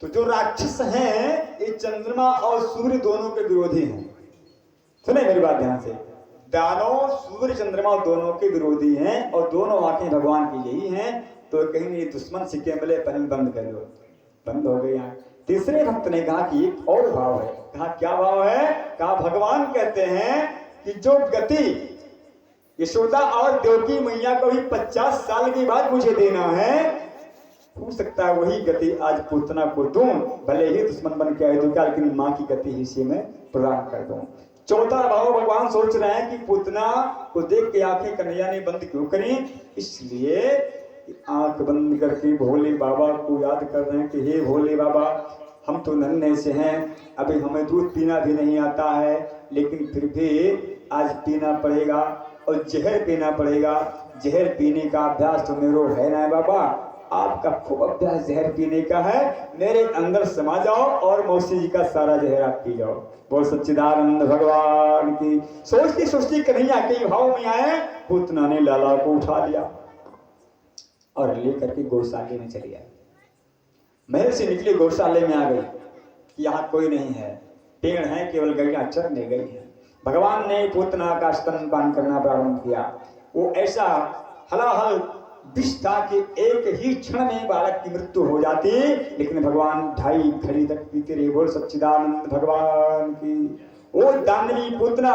तो जो राक्षस हैं ये चंद्रमा और सूर्य दोनों के विरोधी हैं। सुने मेरी बात ध्यान से, दानव सूर्य चंद्रमा दोनों के विरोधी हैं और दोनों आंखें भगवान की यही हैं। तो कहीं ये दुश्मन सिक्के मिले पहले बंद कर लो, बंद हो गई आंख। तीसरे भक्त ने कहा कि एक और भाव है। कहा क्या भाव है? कहा भगवान कहते हैं कि जो गति यशोदा और देवकी मैया को भी 50 साल के बाद मुझे देना है, हो सकता है वही गति आज पूतना को दूं, भले ही दुश्मन बन के आए तो क्या, लेकिन माँ की गति ही से मैं प्रदान कर दूं। चौथा भाव भगवान सोच रहे हैं कि पूतना को देख के आंखें कन्हैया ने बंद क्यों करी, इसलिए आंख बंद करके भोले बाबा को याद कर रहे हैं कि हे भोले बाबा, हम तो नन्हे से हैं, अभी हमें दूध पीना भी नहीं आता है, लेकिन फिर भी आज पीना पड़ेगा और जहर पीना पड़ेगा। जहर पीने का अभ्यास तो मेरे है ना बाबा, आपका खूब अभ्यास जहर पीने का है, मेरे अंदर समा जाओ और मौसी जी का सारा जहर आप पी जाओ। बोल सच्चिदानंद भगवान की। सोचती सोचती कन्हैया के भाव में आए, पूतना ने लाला को उठा लिया और लेकर के गौशाले में चली आई। महल से निकली गौशाले में आ गई कि यहाँ कोई नहीं है, पेड़ है, केवल गैया चरने गई है। भगवान ने पूतना का स्तनपान करना प्रारंभ किया। वो ऐसा हलाहल विष था कि एक ही क्षण में बालक की मृत्यु हो जाती, लेकिन भगवान 2.5 घड़ी तक पीते रहे। बोल सच्चिदानंद भगवान की। वो दानवी पूतना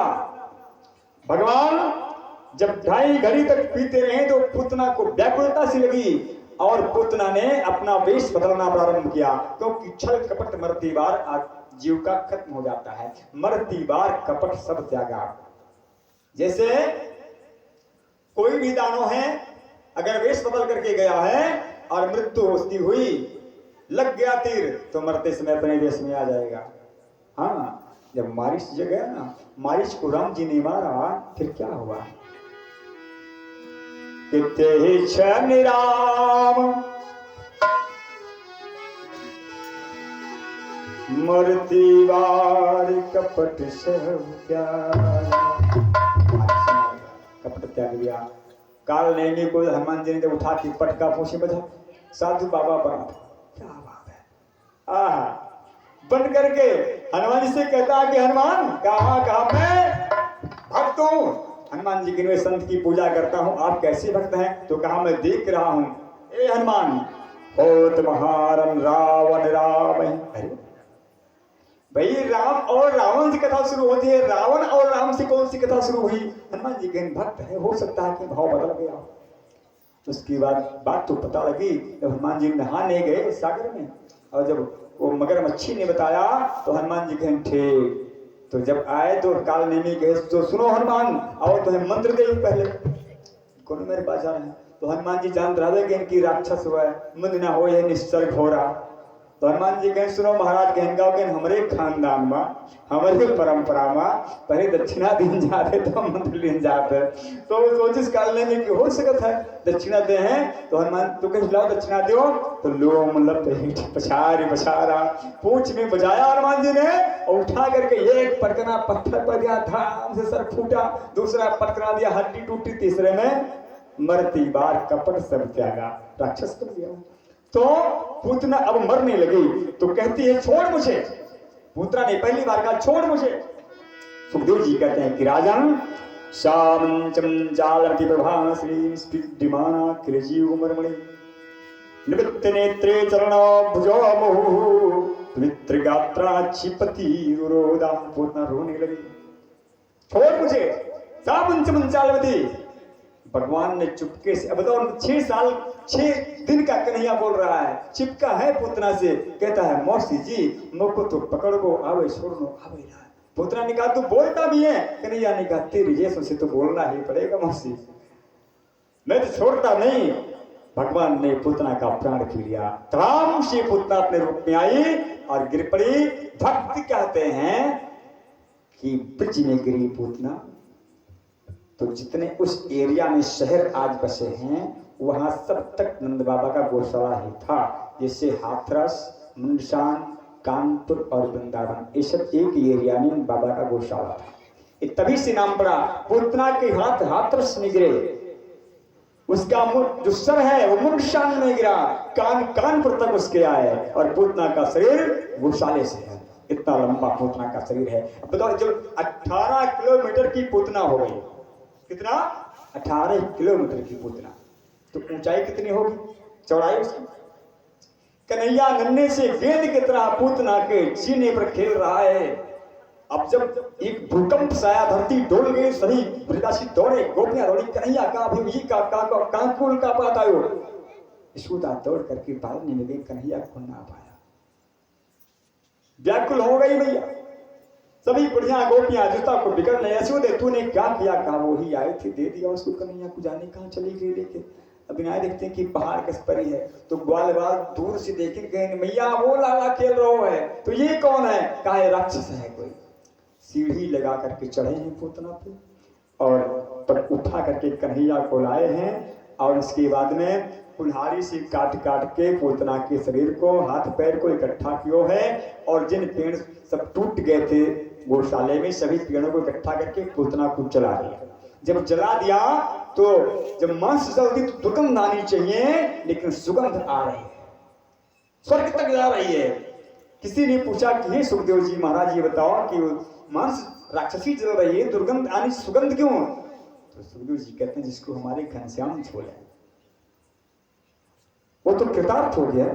भगवान जब 2.5 घड़ी तक पीते रहे तो पूतना को व्याकुलता सी लगी और पूतना ने अपना वेश बदलना प्रारंभ किया, क्योंकि छल कपट मरती बार जीव का खत्म हो जाता है। मरती बार कपट सब त्यागा। जैसे कोई भी दानव है, अगर वेश बदल करके गया है और मृत्यु उसकी हुई, लग गया तीर, तो मरते समय अपने वेश में आ जाएगा। हाँ, जब मारिश जो गया ना, मारिश को राम जी ने मारा, फिर क्या हुआ? किते क्षण राम मरती बार कपट सब त्यागा। कपट त्याग दिया। काल नैनी को हनुमान जी ने जब उठा के पटका पूछे बजा, साधु बाबा बना। क्या बात है! आहा, बन करके हनुमान जी से कहता है कि हनुमान कहा मैं भक्त हूं, हनुमान जी के संत की पूजा करता हूं, आप कैसे भक्त हैं? तो कहा मैं देख रहा हूं। ए हनुमान, होत महारन रावण राम। अरे भाई, राम और रावण से कथा शुरू होती है, रावण और राम से कौन सी कथा शुरू हुई? हनुमान जी गहन भक्त है, हो सकता है कि भाव बदल गया। उसकी बाद बात तो पता लगी जब हनुमान जी नहाने गए सागर में, और जब वो मगरमच्छी ने बताया तो हनुमान जी गहन ठीक। तो जब आए तो काल नेमी गए, तो सुनो हनुमान, और तुम्हें मंत्र दे पहले, कौन मेरे पास आ रहे हैं? तो हनुमान जी जान रहे कि इनकी राक्षस हुआ है, मुझ ना हो यह निश्चर घोरा। तो हनुमान जी कहें सुनो महाराज, कहन गाँव के हमारे खानदान में, हमारे परंपरा में पहले दक्षिणा दिन जाते तो मंत्र लेन जाते। तो सोचिस काल ने कि हो सकता है दक्षिणा दे हैं, तो हनुमान तो कह लाओ दक्षिणा दो, तो लो मतलब पछारी पछारा पूछ में बजाया हनुमान जी ने, और उठा करके एक पटकना पत्थर पर दिया, धाम से सर फूटा, दूसरा पटकना दिया, हड्डी टूटी, तीसरे में मरती बार कपट सब त्यागा, राक्षस कर दिया। तो पूतना अब मरने लगी तो कहती है छोड़ मुझे। पूतना ने पहली बार कहा छोड़ मुझे। सुखदेव जी कहते हैं कि राजन शामंचम जालमति प्रभा श्री स्पिडिमाना कृजीव मरमणि निवृत्त नेत्रे चरण भुजो मुहु पवित्र गात्रा क्षिपति रुरोदा। पूतना रोने लगी, छोड़ मुझे, शामंचम जालमति। भगवान ने चुपके से, अब बताओ 6 दिन का कन्हैया बोल रहा है, चिपका है पूतना से, कहता है मौसी जी मुझको तो पकड़ को आवे छोड़ो आवे ना। पूतना ने कहा तू बोलता भी है, कन्हैया ने कहा तेरी जैसों से तो बोलना ही पड़ेगा मौसी, मैं तो छोड़ता नहीं। भगवान ने पूतना का प्राण पी लिया। तमाम से पूतना अपने रूप में आई और गिर पड़ी। भक्त कहते हैं कि ब्रज में गिरी पूतना, तो जितने उस एरिया में शहर आज बसे हैं वहां सब तक नंद बाबा का गौशाला ही था। जैसे हाथरस, मुंडशान, कानपुर और वृंदावन, ये सब एक एरिया में बाबा का गौशाला था। तभी से नाम पड़ा। पूतना के हाथ हाथरस में गिरे, उसका जो सर है वो मुंडशान में गिरा, कान कानपुर तक उसके आए, और पूतना का शरीर गौशाले से है। इतना लंबा पूतना का शरीर है। अब बताओ, जब 18 किलोमीटर की पूतना हो गई, कितना 18 किलोमीटर की पूतना, तो ऊंचाई कितनी होगी, चौड़ाई उसकी। कन्हैया नन्हे से गेंद की तरह पूतना के सीने पर खेल रहा है। अब जब एक भूकंप साया, धरती डोल गई, सभी ब्रजवासी दौड़े, गोपियां दौड़ी, कन्हैया का भी कांकुल का पाता हो। यशोदा दौड़ करके पालने में गई, कन्हैया को ना पाया, व्याकुल हो गई भैया। सभी बुढ़िया गोपियां जूता को बिगड़ने, यशोदे तूने क्या किया? कहा वही आए थे, दे दिया उसको। कन्हैया को जाने कहां चली गई लेके। अब बिना देखते हैं कि पहाड़ किस पर है, तो ग्वाल बाल दूर से देखे गए, मैया वो लाला खेल रहा है, तो ये कौन है? कहा है राक्षस है कोई। सीढ़ी लगा करके चढ़े हैं पूतना पे, और तब उठा करके कन्हैया को लाए हैं, और इसके बाद में कुल्हाड़ी से काट काट के पूतना के शरीर को, हाथ पैर को इकट्ठा किया है, और जिन पेड़ सब टूट गए थे गौशाले में, सभी पेड़ों को इकट्ठा करके पूतना को जला दिया। जब जला दिया तो जब मांस जल्दी तो दुर्गंध आनी चाहिए, लेकिन सुगंध आ रही है, स्वर्ग तक जा रही है। किसी ने पूछा कि हे सुखदेव जी महाराज, ये बताओ कि मांस राक्षसी जल रही है, दुर्गंध आनी, सुगंध क्यों? तो सुखदेव जी कहते हैं जिसको हमारे घनश्याम छोड़े वो तो कृतार्थ हो गया।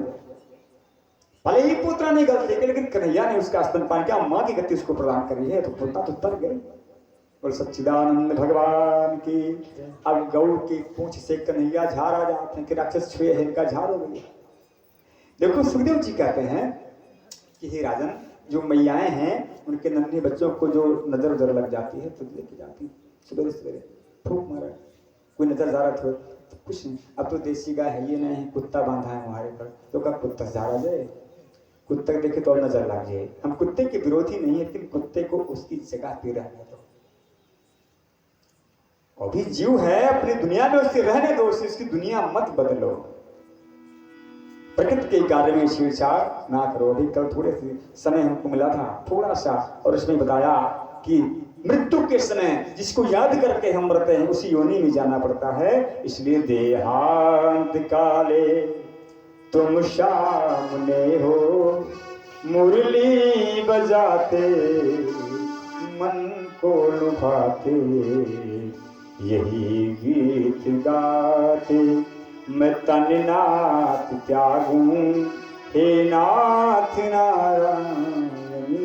भले ही पुत्र नहीं गलत, लेकिन कन्हैया ने उसका स्तनपान किया, मां की गति उसको प्रदान करी है, तो पुत्र तो तर गए। और सच्चिदानंद भगवान की। अब गौ की पूंछ से कन्हैया झाड़ा जाते हैं कि राक्षस छुए है, इनका झाड़ हो गया। देखो सुखदेव जी कहते हैं कि हे राजन, जो मैयाएं हैं उनके नन्हे बच्चों को जो नजर उधर लग जाती है तो लेके जाती, सवेरे सवेरे फूक मारा, कोई नजर जा रहा था तो कुछ नहीं। अब तो देसी गाय है ये नहीं, कुत्ता बांधा है हमारे पर, तो कब कुत्ता झाड़ा जाए, कुत्ते देखे तो और नजर लग जाए। हम कुत्ते के विरोधी नहीं है, लेकिन कुत्ते को उसकी जगह पे रहने दो। अभी जीव है, अपनी दुनिया में उससे रहने दो, उसकी दुनिया मत बदलो। प्रकृति के कार्य में छेड़छाड़ ना करो। अभी कल थोड़े से समय हमको मिला था थोड़ा सा, और उसमें बताया कि मृत्यु के समय जिसको याद करके हम मरते हैं उसी योनि में जाना पड़ता है। इसलिए देहांत काले तुम सामने हो, मुरली बजाते मन को लुभाते, यही गीत गाते मैं तन नाथ त्यागूं, हे नाथ नारायण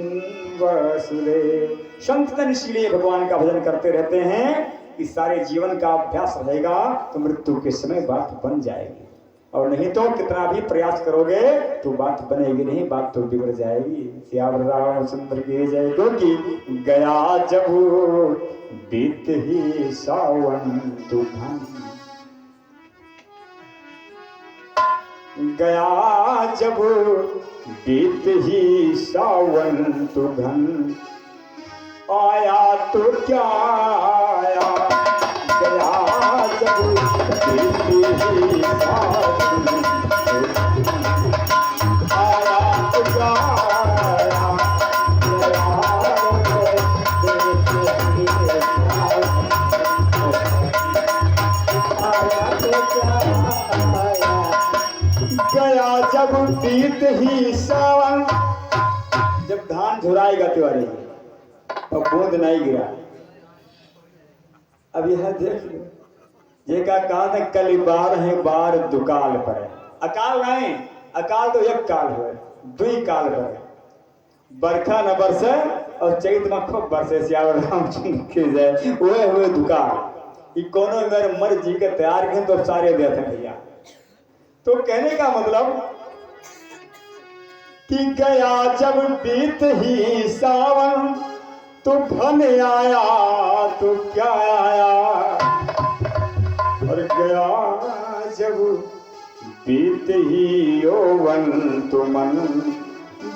वसुदेव। संत जन इसलिए भगवान का भजन करते रहते हैं कि सारे जीवन का अभ्यास रहेगा तो मृत्यु के समय बात बन जाएगी, और नहीं तो कितना भी प्रयास करोगे तो बात बनेगी नहीं, बात तो बिगड़ जाएगी। श्याम रामचंद्र की जय। क्योंकि गया जब बीत ही सावन तूफान, गया जब बीत ही सावन तुघन, आया तो क्या आया, गया जब बीत ही सावन तुघन, आया तो क्या आया, गया जब बीत ही सावन। जब धान झुराएगा तिवारी और बूंद नहीं गिरा, अब यह देख लो, ये का कहा था कल बार है बार दुकाल पर है। अकाल नहीं, अकाल तो एक काल है, दुई काल पर है। बरखा न बरसे और चैत में खूब बरसे, श्याम रामचंद्र की जय। हुए दुकाल ये कोनो मेरे मर जी के तैयार किए तो सारे देते भैया। तो कहने का मतलब कि गया जब बीत ही सावन तो घन आया तो क्या आया, और गया जब बीत ही यौवन तो मन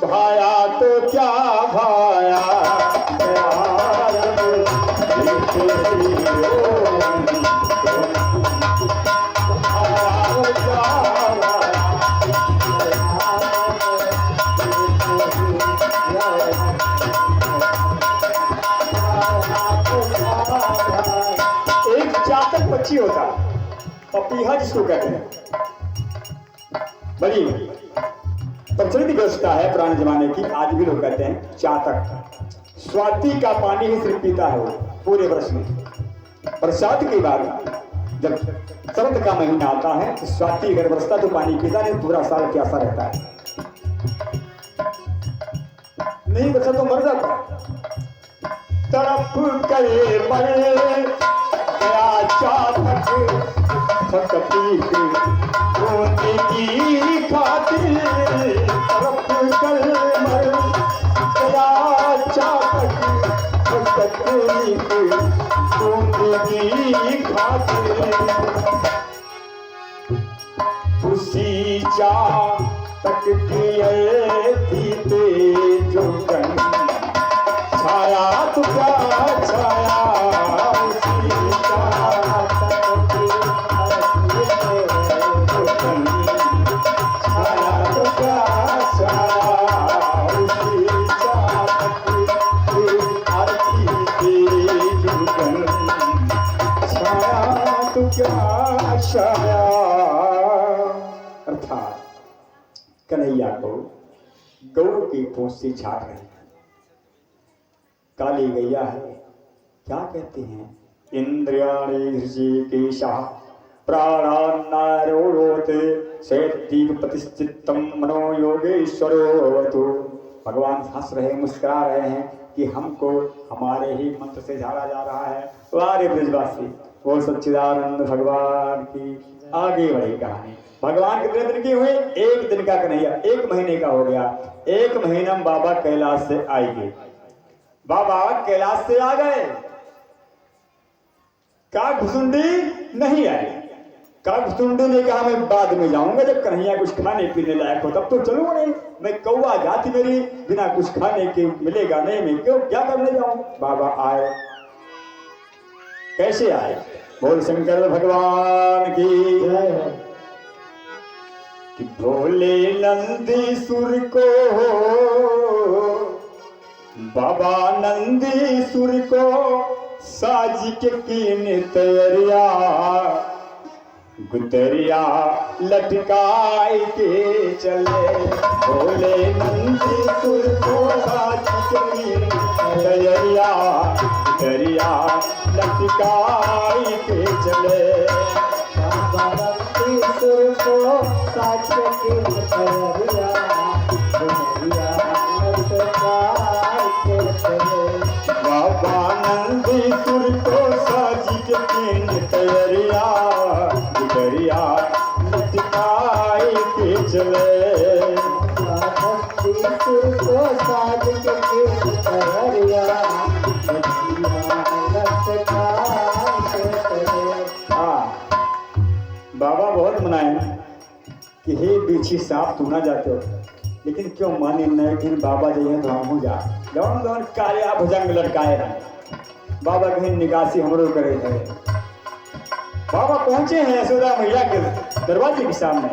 भाया तो क्या भाया, गया जब बीत ही यौवन तो एक चातक पक्षी होता है, पपीहा जिसको कहते हैं, बड़ी प्रचलित व्यवस्था है पुराने जमाने की, आज भी लोग कहते हैं चातक। स्वाति का पानी ही सिर्फ पीता है वो पूरे वर्ष में। बरसात के बाद जब शरद का महीना आता है तो स्वाति अगर बरसता तो पानी पीता नहीं, पूरा साल प्यासा रहता है, नहीं बचा तो मर जाता। तड़प करे मर गया चातक फकती की खातिर, तड़प कर मर गया चातक फकती की खातिर। उसी चातक की जो कन छाया तो क्या छाया, उसी चातक की जो कन छाया तो क्या छाया, उसी चातक की आरती के जो कन छाया तो क्या छाया। अर्थात कन्हैया को गौ की पूंछ से छाट रही है, काली गैया है। क्या कहते हैं, इंद्रियाणि हृषिकेशः प्राणान्नारोते सेदीप प्रतिष्ठितम मनो योगेश्वरो। भगवान हंस रहे मुस्कुरा रहे हैं कि हमको हमारे ही मंत्र से झाड़ा जा रहा है। वारे ब्रजवासी, वो सच्चिदानंद भगवान की आगे बढ़ी कहानी। भगवान कितने दिन की हुई, एक दिन का कन्हैया, एक महीने का हो गया। एक महीना में बाबा कैलाश से आएंगे। बाबा कैलाश से आ गए, काकभुसुंडी नहीं आए। काकभुसुंडी ने कहा मैं बाद में जाऊंगा, जब कन्हैया कुछ खाने पीने लायक हो तब तो चलूंगा, नहीं मैं कौवा जाति मेरी बिना कुछ खाने के मिलेगा नहीं, मैं क्यों क्या करने जाऊं। बाबा आए, कैसे आए, बोल शंकर भगवान की जय। कि भोले नंदीसुर को बाबा नंदीसुर को साज के कीन तैयारिया, गुदरिया लटकाई के चले। भोले नंदीसुर को साज के कीन तैयारिया, गुदरिया लटकाई के चले। बाबा नंदीसुर को साज के कीन तैयारिया, गुदरिया लटकाई के चले। बाबा नंदीसुर को साज के कीन तैयारिया, गुदरिया लटकाई के चले। नंदीसुर को साज के कीन तैयारिया, गुदरिया लटकाई के चले। बाबा बहुत मनाए कि हे बीछी सांप तू ना जाते हो, लेकिन क्यों माने न, लेकिन बाबा जी हैं तो हम हो जा जौन जौन काया भुजंग लटकाए हैं। बाबा कहीं निकासी हमरो करे थे। बाबा पहुंचे हैं यशोदा मैया के दरवाजे के सामने।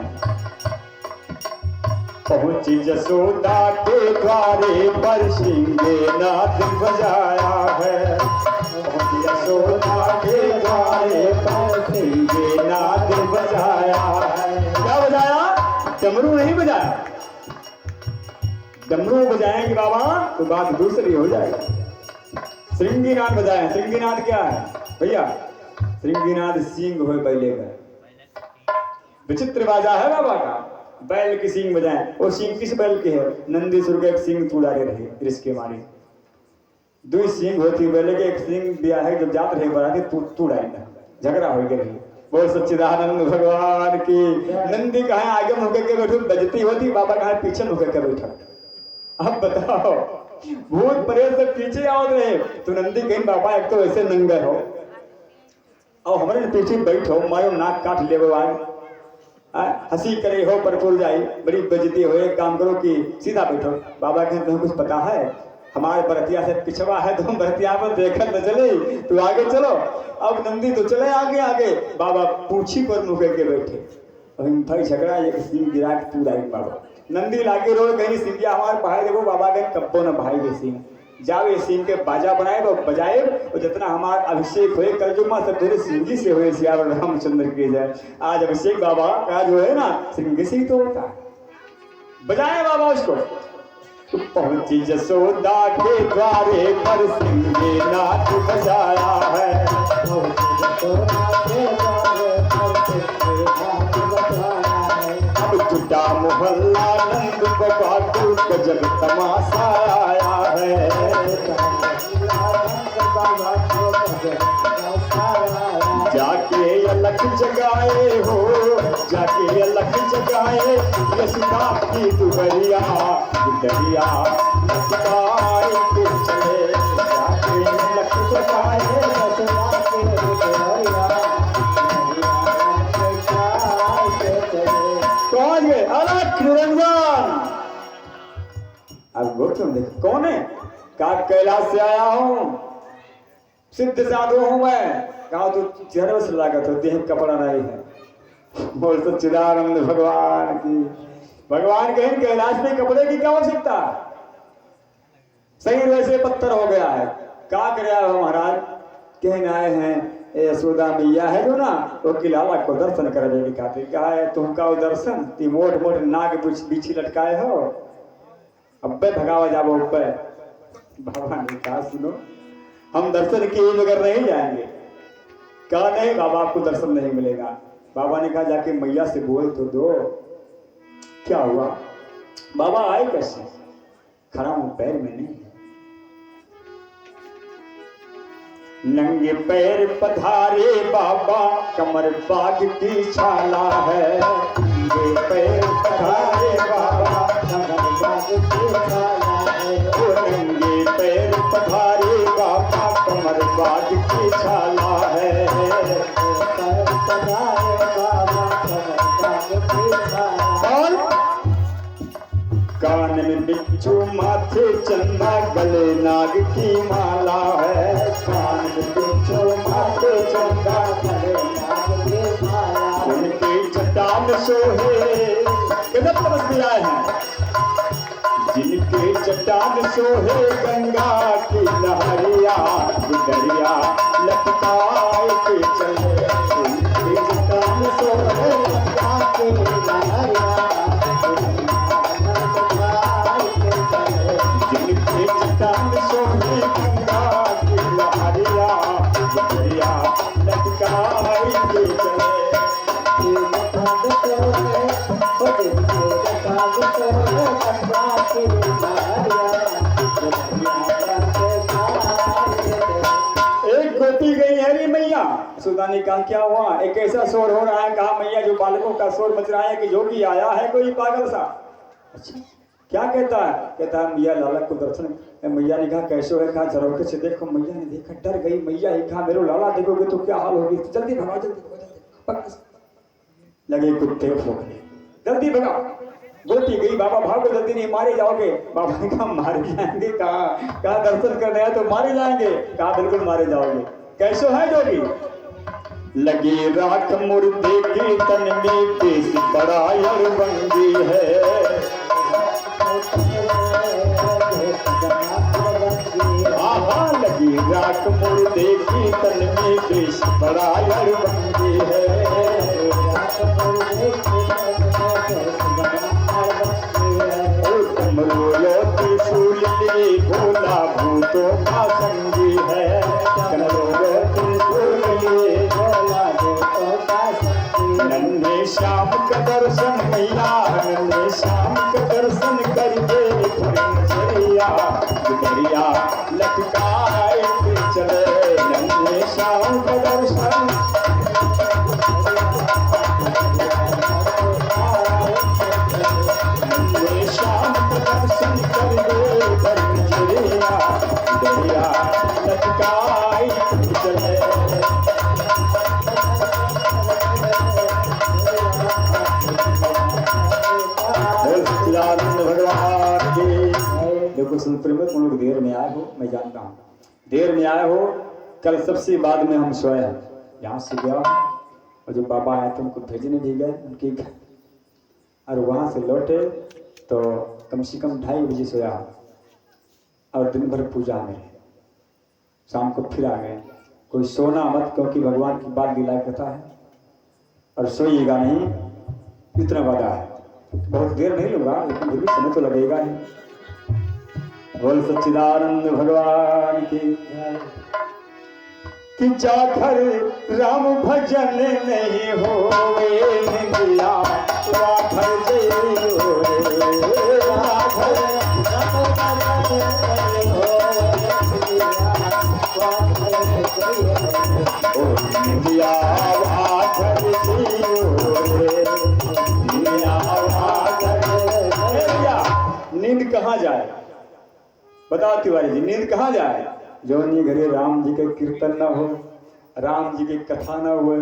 पहुंची यशोदा के द्वारे पर सिंगे नाद बजाया है। पहुंची यशोदा के द्वारे पर सिंगे नाद बजाया है। क्या बजाया, डमरू नहीं बजाया। डमरू बजाएंगे बाबा तो बात दूसरी हो जाएगी। श्रृंगीनाद बजाएं। श्रृंगीनाद क्या है भैया, श्रृंगीनाद सिंह हो बैले का विचित्र बाजा है बाबा का। बैल की सिंह बजाएं। और सिंह किस बैल के है, नंदीसुर के एक सिंह तुड़ारे रहे रिश्के मारी। दो सिंह होती बैले के, एक सिंह दिया है जब जात रहे बराती तुड़ाई झगड़ा हो गया। बोल सच्चिदानंद भगवान की। नंदी कहाँ आगे मुँह के बैठो बजती होती, बाबा कहाँ पीछे मुँह के बैठा। अब बताओ, भूत प्रेत से पीछे आओ रहे तो नंदी कहीं बाबा एक तो ऐसे नंगर हो और हमारे पीछे बैठो, मारो नाक काट ले भगवान, हंसी करे हो पर पुल जाए, बड़ी बेइज्जती हो। एक काम करो कि सीधा बैठो। बाबा कहते तुम्हें कुछ पता है, हमारे बरतिया से पिछवा है तो हम बरतिया पर देखकर न चले, तू आगे चलो। अब नंदी तो चले आगे आगे, बाबा पूछी पर मुँह के बैठे। भाई झगड़ा एक सिंह गिरा के तू बाबा नंदी लागे रो कहीं सिंधिया हमारे पहाड़ देखो, बाबा कहीं कब्बो न भाई वे सिंह जावे सिंह के बाजा बनाए वो बजाए और जितना हमारा अभिषेक हुए कल जो माँ सब तेरे सिंगी से हुए सियावर रामचंद्र के जय। आज अभिषेक बाबा का जो है ना सिंगी से ही तो होता है। बजाए बाबा उसको। पहुंची जसोदा के द्वारे पर सिंगे नाच बजाया है। अब जुटा मोहल्ला नंद बाबा को गजब तमाशा आया है। जाके अलग जगाए हो, जाके अलग जगाए यशुदा की दुबरिया दरिया लटकाए के चले। जाके अलग जगाए यशुदा की दुबरिया कौन है? अलग निरंजन। अब गौतम देखो कौन है? का कैलाश से आया हूँ, सिद्ध साधु हूँ मैं। कहा तो चेहरे से लागत होती है, कपड़ा नहीं है। बोल तो चिदानंद भगवान की। भगवान कहें कैलाश में कपड़े की क्या आवश्यकता? शरीर वैसे पत्थर हो गया है। क्या करे महाराज? कहने आए हैं यशोदा मैया है जो ना वो किलाला को दर्शन करने की खातिर। कहा है तुमका वो दर्शन ती मोट मोट नाग बिछी लटकाए हो, अब्बे भगावा जाबो अब्बे। बाबा ने कहा सुनो हम दर्शन किए बगैर नहीं जाएंगे। कहा नहीं बाबा आपको दर्शन नहीं मिलेगा। बाबा ने कहा जाके मैया से बोल तो दो। क्या हुआ? बाबा आए कैसे? खड़ा हूं पैर में नहीं। नंगे पैर पधारे बाबा कमर बाग की छाला है। नंगे पैर पधारे बाबा कमर बाग की छाला है। ओ नंगे पैर पधारे बाबा कमर बाग की छाला है। पैर पधारे बाबा कमर बाग की छाला। और कान में बिच्छू माथे चंदा गले नाग की माला है। कान में बिच्छू माथे चंदा गले नाग की माला। उनके जटा में सोहे किधर तरस भी आए हैं। जिनके जटा में सोहे गंगा की लहरिया दरिया लटकाए के चले। उनके जटा में सोहे गंगा की लहरिया सोने गंगा की लहरिया दरिया लटकाए के चले। एक गोपी गई है रे मैया। यशोदा ने कहा क्या हुआ? एक ऐसा शोर हो रहा है। कहा मैया जो बालकों का शोर मच रहा है कि जोगी आया है कोई पागल सा। अच्छा क्या कहता है? कहता है मैया लाला को दर्शन। मैया ने कहा कैसे है? कहा झरोखे से देखो। मैया ने देखा डर गई। मैया ही कहा मेरे लाला देखोगे तो क्या हाल होगी? जल्दी भगाओ जल्दी लगे कुत्ते भोंकने। जल्दी भगाओ। गोती गई बाबा भागो जल्दी नहीं मारे जाओगे। बाबा ने कहा मारे जाएंगे। कहा दर्शन करने आए तो मारे जाएंगे। कहा बिल्कुल मारे जाओगे। कैसे है जोगी? लगी राख मुर्दे के तन में देश बड़ा अड़बंगी है। लगी राख मुर्दे की तन में देश बड़ा अड़बंगी है। कमरोलो त्रिशूल ले भोला भूतों का संगी है। कमरोलो त्रिशूल ले भोला भूतों का संगी। नन्हे श्याम का दर्शन मैया नन्हे श्याम का दर्शन करके दरिया दरिया लटकाए के चले। नन्हे श्याम का दर्शन नन्हे श्याम का दर्शन कर दे दरिया दरिया लटकाए के चले। भगवान की। देखो सुनते में तुम लोग देर में आए हो, मैं जानता हूँ देर में आए हो। कल सबसे बाद में हम सोए यहाँ से गया और जो बाबा आए थे उनको भेजने भी गए उनके घर और वहाँ से लौटे तो कम से कम 2:30 बजे सोया। और दिन भर पूजा में, शाम को फिर आ गए। कोई सोना मत, क्योंकि भगवान की बात लीला कथा है, और सोइएगा नहीं, इतना वादा है। बहुत देर नहीं लूंगा, लेकिन फिर भी समय तो लगेगा ही। बोल सच्चिदानंद भगवान की कि जाकर राम भजन नहीं होवे निंदिया राखर जय होवे, राखर राम भजन नहीं होवे निंदिया राखर जय होवे, निंदिया राखर जय। नींद कहाँ जाए बताओ तिवारी जी, नींद कहाँ जाए? जोनी घरे राम जी के कीर्तन न हो, राम जी की कथा न हो,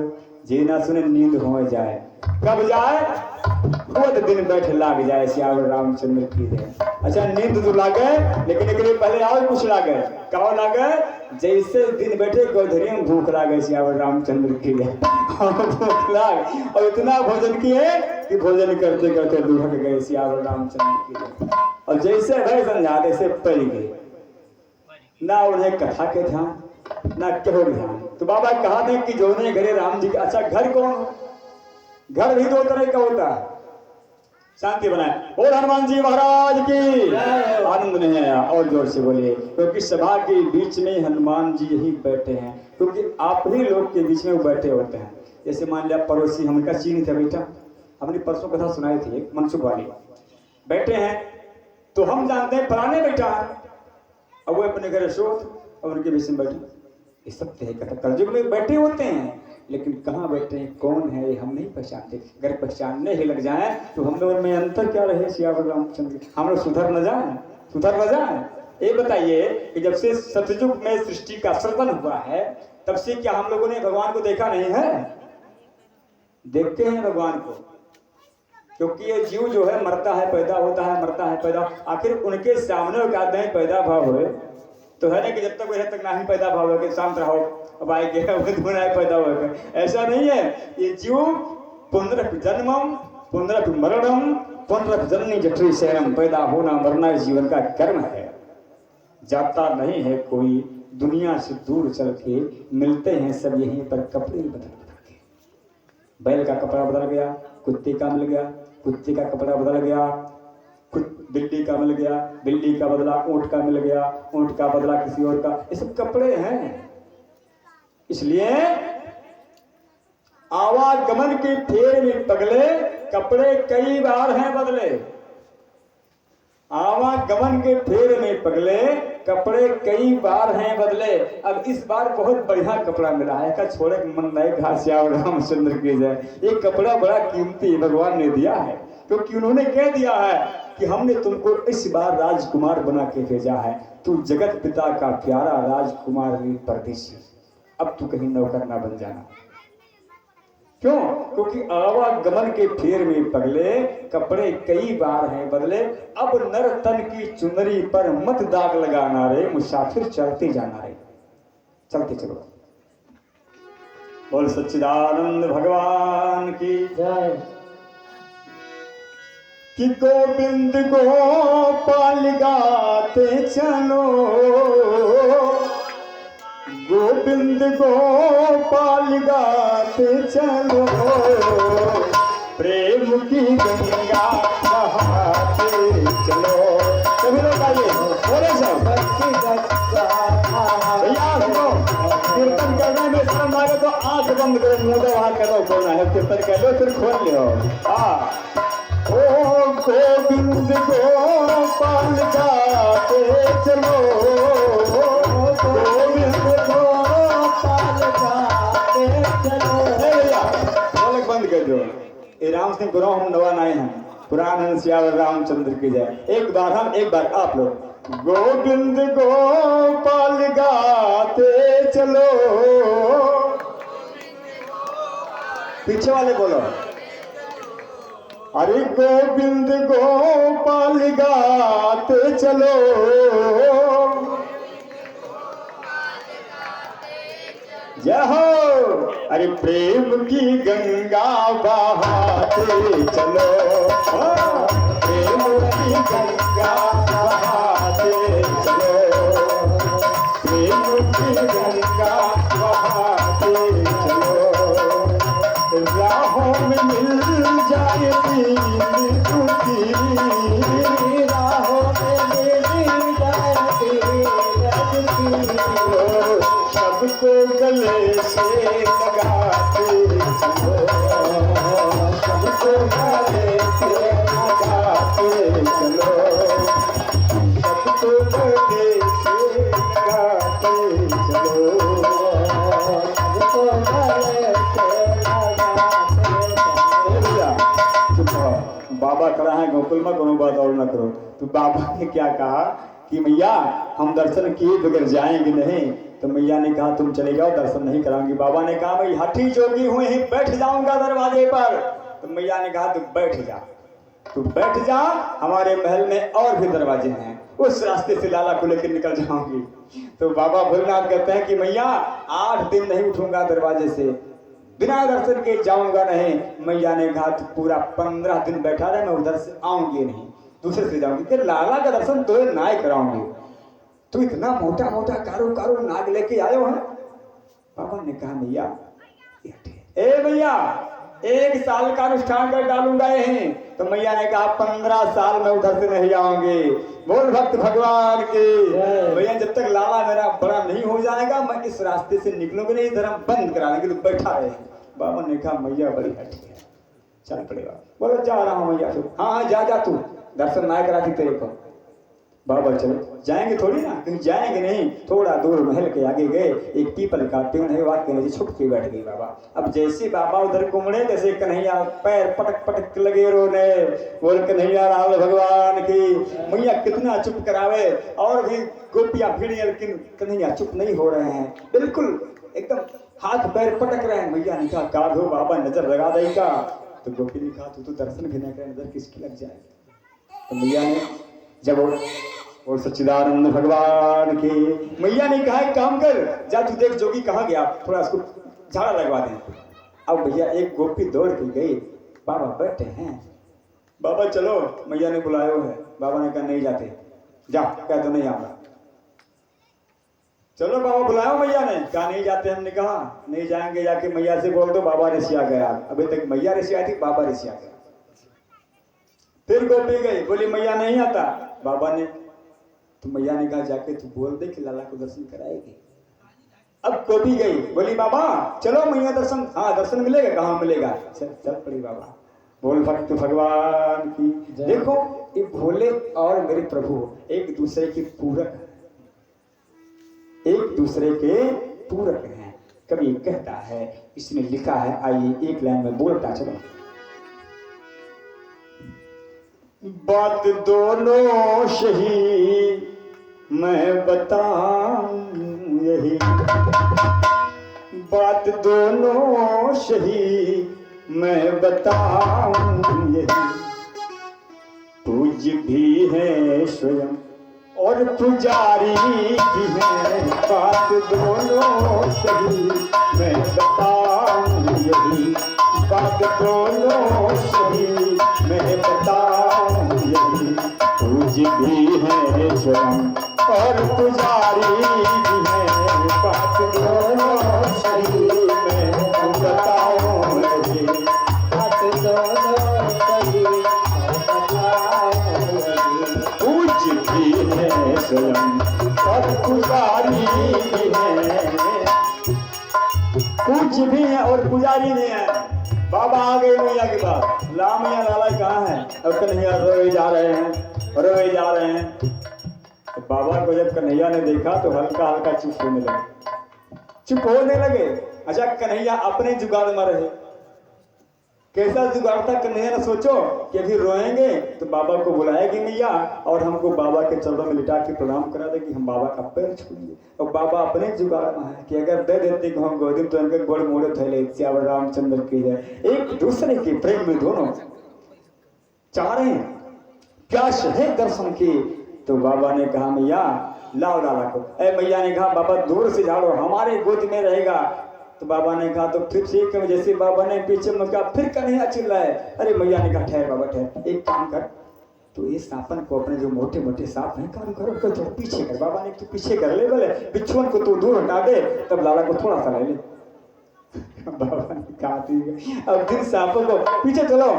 जे ना सुने नींद हो जाए। कब जाए? बहुत दिन बैठे लाग जाए सियावर रामचंद्र की दे। अच्छा नींद तो लागे, लेकिन एक पहले और कुछ लागे। कहो लागे? जैसे दिन बैठे गोधरी में भूख लागे सियावर रामचंद्र की दे। भूख लाग और इतना भोजन किए कि भोजन करते करते लुढ़क गए सियावर रामचंद्र की दे। और जैसे भय समझा तैसे पड़ गए, ना उन्हें कथा के ध्यान ना क्यों ध्यान। तो बाबा कहा थे कि जो ने घरे राम जी का। अच्छा घर कौन? घर भी दो तरह का होता है। शांति बनाए। और हनुमान जी महाराज की आनंद नहीं आया, और जोर से बोलिए, क्योंकि सभा के बीच में हनुमान जी यही बैठे हैं, क्योंकि आप ही लोग के बीच में वो बैठे होते हैं। जैसे मान लिया पड़ोसी, हम उनका चीन थे बेटा, हमने परसों कथा सुनाई थी मनसुख वाली, बैठे हैं तो हम जानते हैं फलाने बेटा है, अब वो अपने घर शोध और उनके बीच में बैठे। ये सब कथा कलयुग में बैठे होते हैं, लेकिन कहाँ बैठे हैं, कौन है ये हम नहीं पहचानते। अगर पहचानने ही लग जाए तो हम लोगों में अंतर क्या रहे सियावर रामचंद्र, हम लोग सुधर न जाए, सुधर न जाए। ये बताइए कि जब से सतयुग में सृष्टि का सर्जन हुआ है, तब से क्या हम लोगों ने भगवान को देखा नहीं है? देखते हैं भगवान को, क्योंकि ये जीव जो है मरता है पैदा होता है, मरता है पैदा। आखिर उनके सामने कहते हैं पैदा भाव हुए तो है ना, कि जब तक वह तक ना ही पैदा भाव हो, शांत रहो, अब आएंगे पैदा हो। ऐसा नहीं है। ये जीव पुनरपि जन्मम पुनरपि मरणम पुनरपि जननी जठरी शयनम, पैदा होना मरना जीवन का कर्म है, जाता नहीं है कोई दुनिया से दूर चल के, मिलते हैं सब यहीं पर कपड़े बदल बदल के। बैल का कपड़ा बदल गया, कुत्ते का मिल गया, कुत्ते का कपड़ा बदल गया, बिल्ली का मिल गया, बिल्ली का बदला ऊंट का मिल गया, ऊंट का बदला किसी और का। ये सब कपड़े हैं। इसलिए आवागमन के फेर में पगले, कपड़े कई बार हैं बदले। आवागमन के फेर में पगले, कपड़े कई बार हैं बदले। अब इस बार बहुत बढ़िया कपड़ा मिला है, का छोड़े मन नहीं घासिया रामचंद्र की जाए। ये कपड़ा बड़ा कीमती भगवान ने दिया है, क्योंकि उन्होंने कह दिया है कि हमने तुमको इस बार राजकुमार बना के भेजा है, तू जगत पिता का प्यारा राजकुमार भी परदेसी, अब तू कहीं नौकर ना बन जाना। क्यों? क्योंकि आवागमन के फेर में पगले, कपड़े कई बार हैं बदले। अब नर तन की चुनरी पर मत दाग लगाना रे, मुसाफिर चलते जाना रे, चलते चलो। बोल सच्चिदानंद भगवान की जय। कि गोविंद गोपाल गाते चलो, गोविंद गोपाल गाते चलो, प्रेम की गंगा बहाते चलो। सभी लोग आइए, बोले सब कीर्तन करने में शर्म आए तो आंख बंद करो, मुंह दबा करो, बोलना है कीर्तन कर लो, फिर खोल लो। ओ गोविंद गोपाल गाते चलो, गोविंद गोपाल गाते चलो। बोलक बंद कर दो। ये राम सिंह गुरु हम नवा नए हैं, पुराण सियावर रामचंद्र की जय। एक बार हम, एक बार आप लोग। गोविंद गोपाल गाते चलो, पीछे वाले बोलो। अरे गोविंद गोपाल गाते चलो, जय हो। अरे प्रेम की गंगा बहाते चलो, प्रेम की गंगा बहाते चलो। रहा है गोकुल में, कोनो बात और न करो। तो बाबा ने क्या कहा कि मैया हम दर्शन किए बगैर जाएंगे नहीं। तो मैया ने कहा तुम चले जाओ, दर्शन नहीं कराऊंगी। बाबा ने कहा भाई हठी जोगी हुए ही बैठ जाऊंगा दरवाजे पर। तो मैया ने कहा तू बैठ जा, तू बैठ जा, हमारे महल में और भी दरवाजे हैं, उस रास्ते से लाला को लेकर निकल जाऊंगी। तो बाबा भोलेनाथ कहते हैं कि मैया 8 दिन नहीं उठूंगा दरवाजे से, बिना दर्शन के जाऊंगा नहीं। मैया ने कहा तू पूरा 15 दिन बैठा रहे, मैं उधर से आऊंगी नहीं, दूसरे से जाऊंगी, कि लाला का दर्शन तो ना कराऊंगी। तो इतना मोटा मोटा कारो कारो नाग लेके आए हो। बाबा ने कहा मैया ए भैया 1 साल का अनुष्ठान कर डालूंगा यहीं। तो मैया ने कहा 15 साल में उधर से नहीं आऊंगी। बोल भक्त भगवान की भैया, जब तक लाला मेरा बड़ा नहीं हो जाएगा मैं इस रास्ते से निकलूंगी नहीं, धर्म बंद करा देंगे। तो बैठा रहे। बाबा ने कहा मैया बड़ी हठी है, चल पड़ेगा। बोलो जा रहा हूँ मैया। हाँ जा जा, तू दर्शन ना कराती तेरे को। बाबा चलो जाएंगे थोड़ी ना, कहीं जाएंगे नहीं। थोड़ा दूर महल के आगे गए, एक पीपल का पेड़ है, वहां के नीचे छुप के बैठ गई बाबा। अब जैसे बाबा उधर घूमने, जैसे कन्हैया पैर पटक पटक लगे रोने। बोल कन्हैया राम भगवान की। मैया कितना चुप करावे, और भी गोपियां भिड़ी, लेकिन कन्हैया चुप नहीं हो रहे हैं, बिल्कुल एकदम हाथ पैर पटक रहे हैं। मैया ने कहा का दो बाबा नजर लगा देगा। तो गोपी ने कहा तू तो दर्शन भी नहीं करे, नजर किसकी लग जाएगी। तो मैया ने जब और सच्चिदानंद भगवान की मैया ने कहा एक काम कर, जा तू देख जोगी कहाँ गया, थोड़ा उसको झाड़ा लगवा दे। अब भैया एक गोपी दौड़ के गई, बाबा बैठे हैं। बाबा चलो, मैया ने बुलाया है। बाबा ने कहा नहीं जाते, जा कह तो नहीं आऊंगा। चलो बाबा बुलाया मैया ने, कहा नहीं जाते। हमने कहा नहीं जाएंगे, जाके मैया से बोल दो बाबा ऋषिया गया। अभी तक मैया ऋषिया थी, बाबा ऋषिया गया। फिर गोपी गई, बोली मैया नहीं आता। बाबा ने तो मैया ने कहा जाके तू बोल दे कि लाला को दर्शन कराएगी। अब गोपी गई, बोली बाबा चलो मैया दर्शन, हाँ दर्शन मिलेगा, कहाँ मिलेगा, चल पड़ी बाबा। बोल भक्त भगवान की। देखो ये भोले और मेरे प्रभु एक दूसरे के पूरक, एक दूसरे के पूरक हैं। कभी कहता है, इसने लिखा है, आइए एक लाइन में बोलता चलो। बात दोनों सही मैं बताऊं यही, बात दोनों सही मैं बताऊं यही। पूज भी है स्वयं और पुजारी भी है, बात दोनों सही मैं बताऊं यही। बात दोनों सही मैं बताऊं यही। पूज भी है स्वयं और पुजारी भी है, बात दोनों सही मैं बताऊं यही। बात दोनों सही मैं बताऊं यही। पूज भी है स्वयं और पुजारी भी है, पूज भी है और पुजारी भी है। बाबा आ गए मैया के पास, ला मैया लाला कहाँ है। अब कन्हैया रोए जा रहे हैं, रोए जा रहे हैं। तो बाबा को जब कन्हैया ने देखा तो हल्का हल्का चुप होने लगे, चुप होने लगे। अच्छा कन्हैया अपने जुगाड़ में रहे। कैसा जुगाड़ था कन्हैया ने सोचो कि अभी रोएंगे तो बाबा को बुलाएगी मैया और हमको बाबा के चरणों में लिटा के प्रणाम करा देगी, हम बाबा का पैर छूएंगे। और बाबा अपने जुगाड़ में है कि अगर दे देते हम गोदी तो इनके गोड़ मोड़े थैले श्यावर रामचंद्र की जाए। एक दूसरे के प्रेम में दोनों चाह रहे हैं, प्यास है दर्शन की। तो बाबा ने कहा मैया लाओ लाला को। मैया ने कहा बाबा दूर से झाड़ो, हमारे गोद में रहेगा। तो बाबा ने कहा तो फिर ठीक है। जैसे बाबा ने पीछे में कहा, फिर कन्हैया चिल्लाए। अरे मैया ने कहा ठहर बाबा ठहर, एक काम कर, तो ये सांपन को अपने जो मोटे मोटे सांप हैं काम करो, उसको थोड़ा पीछे कर। बाबा ने तो पीछे कर ले, बोले बिच्छुअन को तू दूर हटा दे, तब लाला को थोड़ा सा ले ले। बाबा ने कहा ठीक है, अब जिन सांपों को पीछे चलो,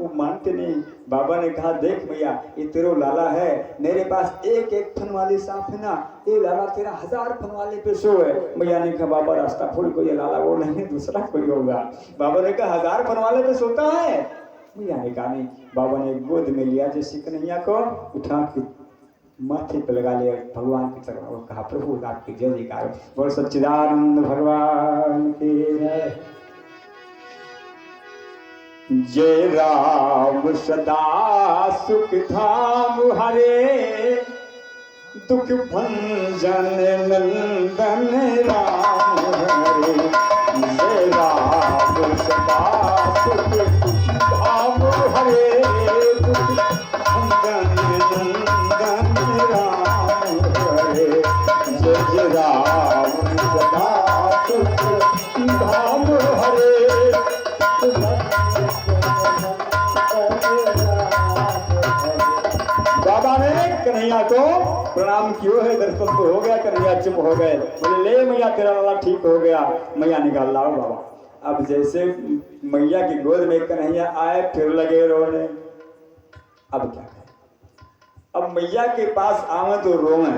वो मानते नहीं। बाबा ने कहा देख मैया ये तेरो लाला है, मेरे पास एक एक फन वाले सांप है ना, ये लाला तेरा 1000 फन वाले पे सो है। मैया ने कहा बाबा रास्ता खोल को, ये लाला वो नहीं दूसरा कोई होगा। बाबा ने कहा 1000 फन वाले पे सोता है। मैया ने कहा नहीं। बाबा ने गोद में लिया, जैसे कन्हैया को उठा के माथे पे लगा लिया, भगवान की तरफ और कहा प्रभु आपकी जय जयकार। बोल सच्चिदानंद भगवान की जय। जय राम सदा सुख धाम हरे, दुख भंजन नंदन राम हरे। जय राम सदा सुख धाम हरे, दुख भंजन नंदन राम हरे। जय राम सदा सुख धाम हरे। बाबा ने कन्हैया को प्रणाम कियो है, दर्शन तो हो गया, कन्हैया चुप हो गए। बोले ले मैया तेरा लाला ठीक हो गया। मैया निकाल लाओ बाबा। अब जैसे मैया की गोद में कन्हैया आए फिर लगे रोने। अब क्या करें, अब मैया के पास आवे तो रोए,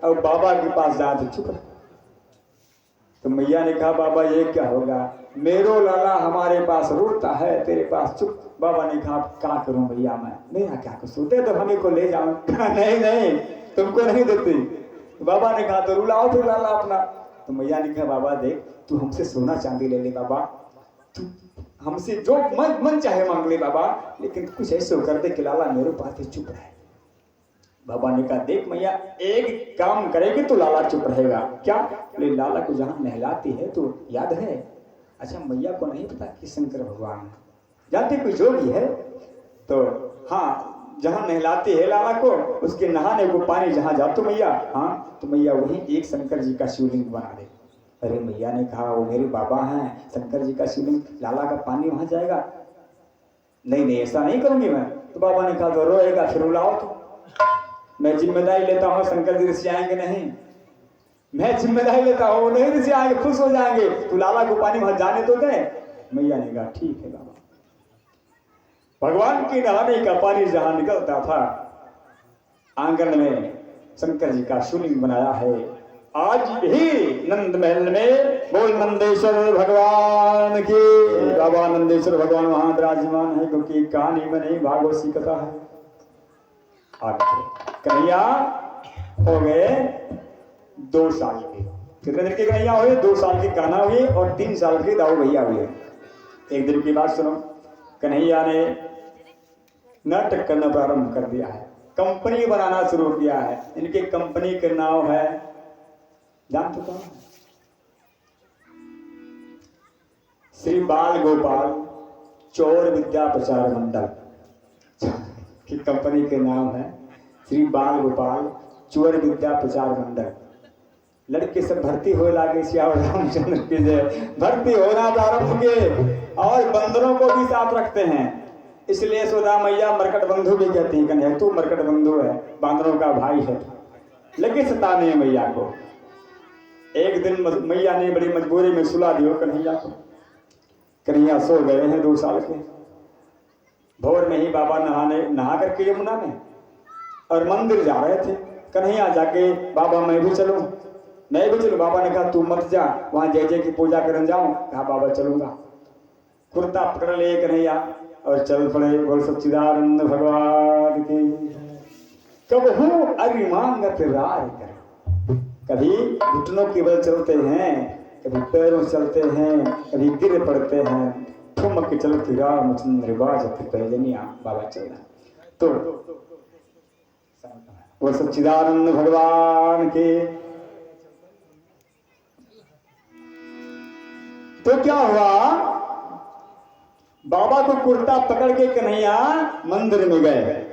अब बाबा के पास जाए तो चुप रहे। तो मैया ने कहा बाबा ये क्या होगा, मेरो लाला हमारे पास रोता है, तेरे पास चुप। बाबा ने कहा क्या करूं भैया, मैं मेरा क्या कसूर, दे दो हमें को ले जाओ। नहीं नहीं तुमको नहीं देती। बाबा ने कहा तो रुलाओ फिर लाला अपना। तो मैया ने कहा बाबा देख तू हमसे सोना चांदी ले ले बाबा, तू हमसे जो मन चाहे मांग ले बाबा, लेकिन कुछ ऐसे कर दे कि लाला मेरे पास ही चुप रहे। बाबा ने कहा देख मैया एक काम करेगी तो लाला चुप रहेगा। क्या? ले लाला को जहाँ नहलाती है तो याद है? अच्छा मैया को नहीं पता कि शंकर भगवान है, जानते कोई जोगी है तो हाँ जहाँ नहलाती है लाला को, उसके नहाने को पानी जहाँ जा तो मैया, हाँ तो मैया वहीं एक शंकर जी का शिवलिंग बना दे। अरे मैया ने कहा वो मेरे बाबा हैं, शंकर जी का शिवलिंग, लाला का पानी वहाँ जाएगा? नहीं नहीं ऐसा नहीं करूंगी मैं। तो बाबा ने कहा तो रोएगा फिर रुलाओ तो। मैं जिम्मेदारी लेता हूँ, शंकर जी ऋषि आएंगे नहीं, मैं जिम्मेदारी लेता हूँ, नहीं ऋषि आएंगे खुश हो जाएंगे, तो लाला को पानी वहां जाने तो दे। मैया ने कहा ठीक है बाबा। भगवान के नहाने का पानी जहां निकलता था, आंगन में शंकर जी का शिवलिंग बनाया है। आज भी नंद महल में बोल नंदेश्वर भगवान की। बाबा नंदेश्वर भगवान वहां विराजमान है, क्योंकि कहानी में नहीं भागवत कथा है। कन्हैया हो गए 2 साल के। कितने दिन के कन्हैया हुए? 2 साल की कान्हा हुई और 3 साल के दाऊ भैया हुए। एक दिन की बात सुनो, कन्हैया ने नाटक करना प्रारंभ कर दिया है, कंपनी बनाना शुरू किया है। इनके कंपनी के नाम है, जान चुका हूं, श्री बाल गोपाल चौर विद्या प्रचार मंडल की कंपनी के नाम है श्री बाल गोपाल चौर विद्या प्रचार मंडल। लड़के सब भर्ती हो लागे, श्याम रामचंद्र के जय, भर्ती होना प्रारंभ के और बंदरों को भी साथ रखते हैं। इसलिए यशोदा मैया मरकट बंधु भी कहती है, कन्हैया तू मरकट बंधु है, बांदरों का भाई है, लेकिन सताने मैया को। एक दिन मैया ने बड़ी मजबूरी में सुला दियो कन्हैया को। कन्हैया सो गए हैं 2 साल के। भोर में ही बाबा नहा करके यमुना में और मंदिर जा रहे थे। कन्हैया जाके बाबा मैं भी चलूं, मैं भी चलूं। बाबा ने कहा तू मत जा, वहां जय जय की पूजा करने जाऊं। कहा बाबा चलूंगा। कुर्ता पकड़ ले कन्हैया और चल पड़े। बोल सच्चिदानंद भगवान की। कबहू अरिमांगत राय कर, कभी घुटनों के बल चलते हैं, कभी पैरों चलते हैं, कभी गिर पड़ते हैं। ठुमक चलती रामचंद्र बाजत पैजनिया। बाबा चलना तो वो सच्चिदानंद भगवान के। तो क्या हुआ, बाबा को कुर्ता पकड़ के कन्हैया मंदिर में गए।